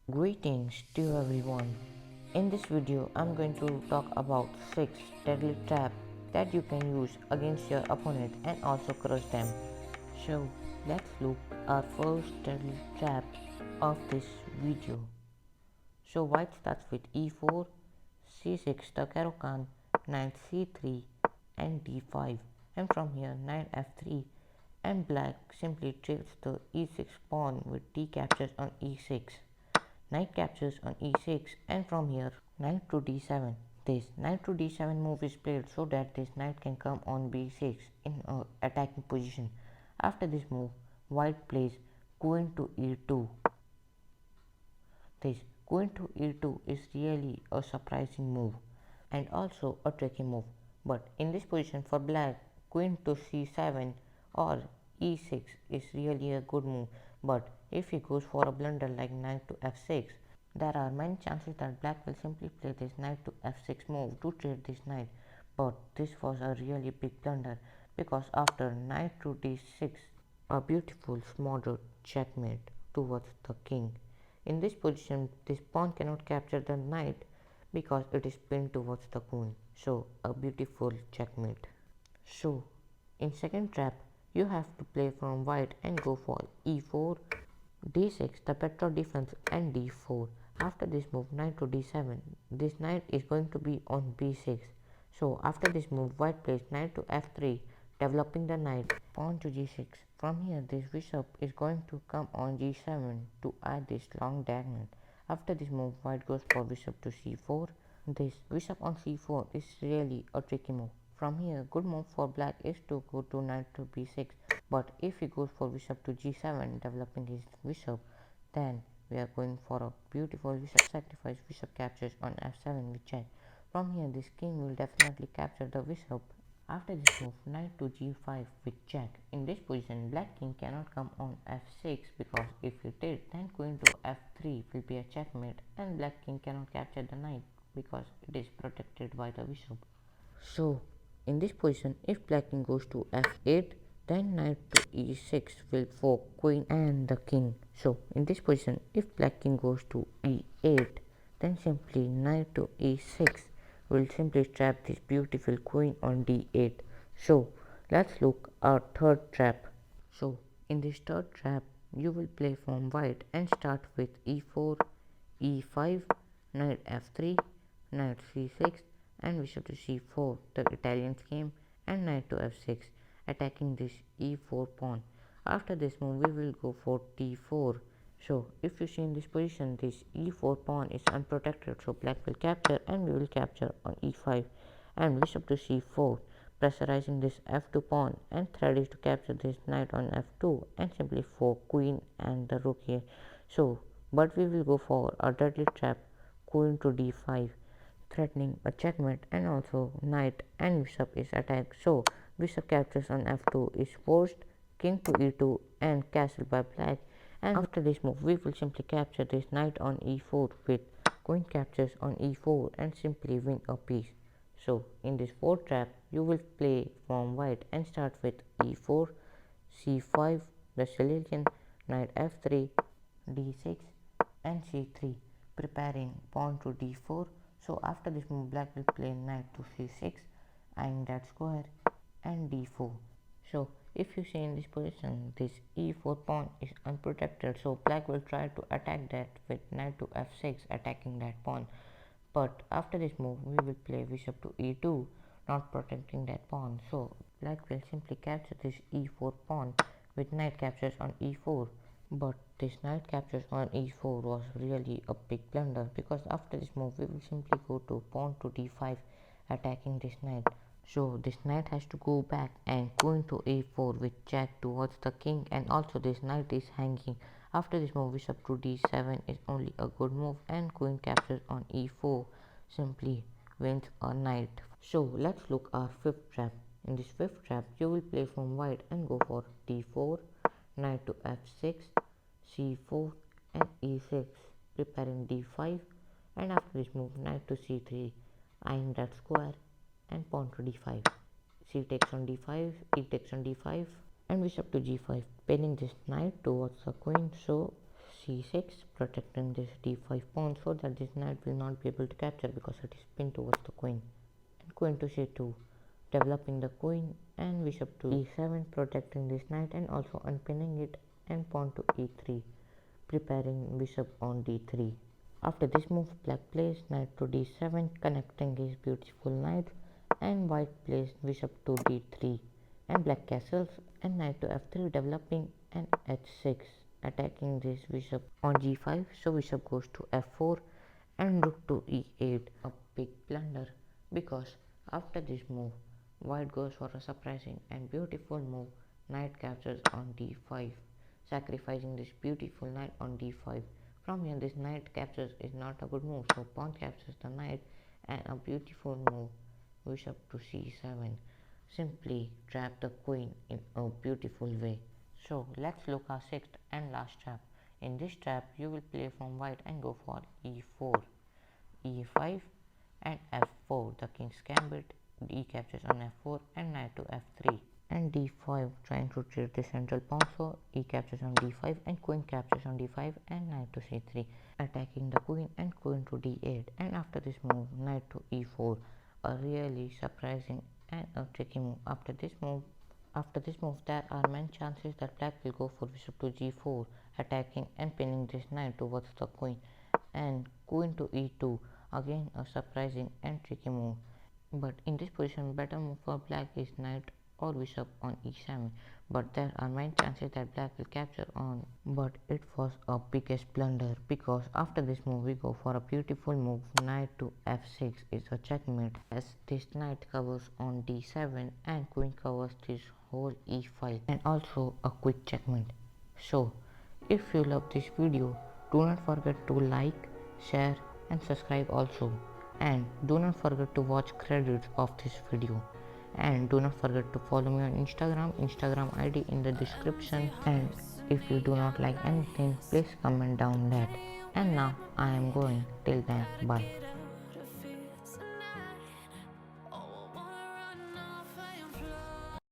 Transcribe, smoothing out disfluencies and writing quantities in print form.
Greetings to everyone. In this video, I'm going to talk about 6 deadly traps that you can use against your opponent and also crush them. So, let's look our first deadly trap of this video. So, white starts with e4, c6 the Khan, knight c3 and d5, and from here knight f3, and black simply trails the e6 pawn with d captures on e6. Knight captures on e6, and from here knight to d7. This knight to d7 move is played so that this knight can come on b6 in a attacking position. After this move, white plays queen to e2. This queen to e2 is really a surprising move and also a tricky move. But in this position for black, queen to c7 or e6 is really a good move. But if he goes for a blunder like knight to f6, there are many chances that black will simply play this knight to f6 move to trade this knight. But this was a really big blunder because after knight to d6, a beautiful smothered checkmate towards the king. In this position, this pawn cannot capture the knight because it is pinned towards the queen. So, a beautiful checkmate. So, in second trap, you have to play from white and go for e4, d6, the better defense, and d4. After this move, knight to d7, this knight is going to be on b6. So, after this move, white plays knight to f3, developing the knight, pawn to g6. From here, this bishop is going to come on g7 to add this long diagonal. After this move, white goes for bishop to c4. This bishop on c4 is really a tricky move. From here, good move for black is to go to knight to b6, but if he goes for bishop to g7, developing his bishop, then we are going for a beautiful bishop sacrifice. Bishop captures on f7 with check. From here, this king will definitely capture the bishop. After this move, knight to g5 with check. In this position, black king cannot come on f6 because if he did, then queen to f3 will be a checkmate and black king cannot capture the knight because it is protected by the bishop. So, in this position, if black king goes to f8, then knight to e6 will fork queen and the king. So, in this position, if black king goes to e8, then simply knight to e6 will simply trap this beautiful queen on d8. So, let's look our third trap. So, in this third trap, you will play from white and start with e4, e5, knight f3, knight c6, and bishop to c4, the Italian scheme, and knight to f6, attacking this e4 pawn. After this move, we will go for d4. So, if you see in this position, this e4 pawn is unprotected, so black will capture and we will capture on e5 and bishop to c4, pressurizing this f2 pawn, and threat is to capture this knight on f2 and simply fork queen and the rook here. So, but we will go for a deadly trap, queen to d5, threatening a checkmate, and also knight and bishop is attacked. So, bishop captures on f2 is forced, king to e2 and castle by black. And after this move, we will simply capture this knight on e4 with queen captures on e4 and simply win a piece. So, in this fourth trap, you will play from white and start with e4, c5, the Sicilian, knight f3, d6, and c3, preparing pawn to d4. So, after this move, black will play knight to c6, eyeing that square, and d4. So, if you see in this position, this e4 pawn is unprotected, so black will try to attack that with knight to f6, attacking that pawn. But after this move, we will play bishop to e2, not protecting that pawn. So, black will simply capture this e4 pawn with knight captures on e4. But this knight captures on e4 was really a big blunder because after this move, we will simply go to pawn to d5, attacking this knight. So this knight has to go back and queen to a4 with jack towards the king, and also this knight is hanging. After this move, bishop to d7 is only a good move and queen captures on e4 simply wins a knight. So let's look our fifth trap. In this fifth trap, you will play from white and go for d4, knight to f6, c4 and e6, preparing d5, and after this move knight to c3, eyeing that square and pawn to d5. C takes on d5, e takes on d5, and bishop to g5, pinning this knight towards the queen. So c6, protecting this d5 pawn so that this knight will not be able to capture because it is pinned towards the queen. And queen to c2, developing the queen, and bishop to e7, protecting this knight and also unpinning it, and pawn to e3, preparing bishop on d3. After this move, black plays knight to d7, connecting his beautiful knights, and white plays bishop to d3, and black castles, and knight to f3, developing an h6, attacking this bishop on g5. So bishop goes to f4, and rook to e8, a big blunder, because after this move, white goes for a surprising and beautiful move, knight captures on d5, sacrificing this beautiful knight on d5. From here, this knight captures is not a good move, so pawn captures the knight, and a beautiful move, bishop to c7, simply trap the queen in a beautiful way. So let's look our sixth and last trap. In this trap, you will play from white and go for e4, e5, and f4, the king's gambit, e captures on f4, and knight to f3, and d5, trying to trade the central pawn, so e captures on d5, and queen captures on d5, and knight to c3, attacking the queen, and queen to d8, and after this move, knight to e4, a really surprising and a tricky move. After this move, there are many chances that black will go for bishop to g4, attacking and pinning this knight towards the queen, and queen to e2, again a surprising and tricky move. But in this position, better move for black is knight or bishop on e7, but there are many chances that black will capture on. But it was a biggest blunder, because after this move we go for a beautiful move, knight to f6 is a checkmate, as this knight covers on d7 and queen covers this whole e file, and also a quick checkmate. So if you love this video, do not forget to like, share and subscribe also, and do not forget to watch credits of this video, and do not forget to follow me on Instagram ID in the description, and if you do not like anything, please comment down that. And now I am going. Till then, bye.